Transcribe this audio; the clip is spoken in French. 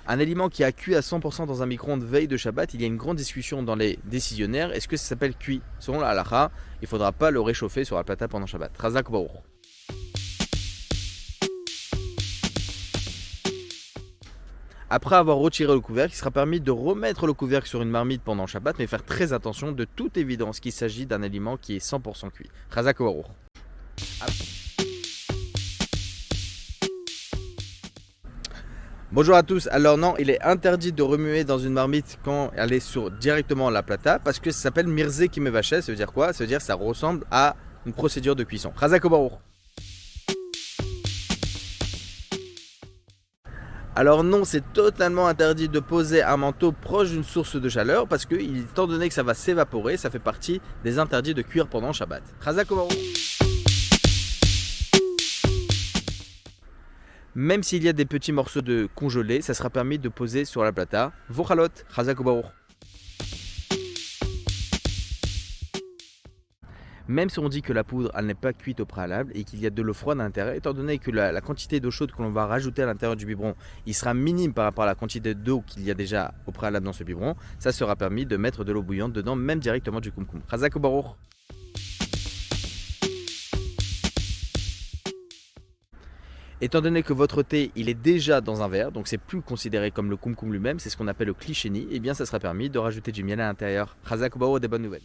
Un aliment qui a cuit à 100% dans un micro-ondes veille de Shabbat, il y a une grande discussion dans les décisionnaires. Est-ce que ça s'appelle cuit? Selon la halakha, il ne faudra pas le réchauffer sur la plata pendant Shabbat. Chazak Baruch. Après avoir retiré le couvercle, il sera permis de remettre le couvercle sur une marmite pendant Shabbat, mais faire très attention, de toute évidence qu'il s'agit d'un aliment qui est 100% cuit. Chazak Baruch. Bonjour à tous, alors non, il est interdit de remuer dans une marmite quand elle est sur directement la plata parce que ça s'appelle mirze kimevaché, ça veut dire quoi? Ça veut dire que ça ressemble à une procédure de cuisson. Chazak Baruch. Alors non, c'est totalement interdit de poser un manteau proche d'une source de chaleur parce que, étant donné que ça va s'évaporer, ça fait partie des interdits de cuire pendant Shabbat. Chazak Baruch. Même s'il y a des petits morceaux de congelés, ça sera permis de poser sur la plata. Vochalot, Chazak Baruch. Même si on dit que la poudre elle n'est pas cuite au préalable et qu'il y a de l'eau froide à l'intérieur, étant donné que la quantité d'eau chaude que l'on va rajouter à l'intérieur du biberon, il sera minime par rapport à la quantité d'eau qu'il y a déjà au préalable dans ce biberon, ça sera permis de mettre de l'eau bouillante dedans, même directement du kumkum. Chazak Baruch. Étant donné que votre thé il est déjà dans un verre, donc c'est plus considéré comme le kumkum lui-même, c'est ce qu'on appelle le klisheni, et bien ça sera permis de rajouter du miel à l'intérieur. Chazak Baruch, des bonnes nouvelles.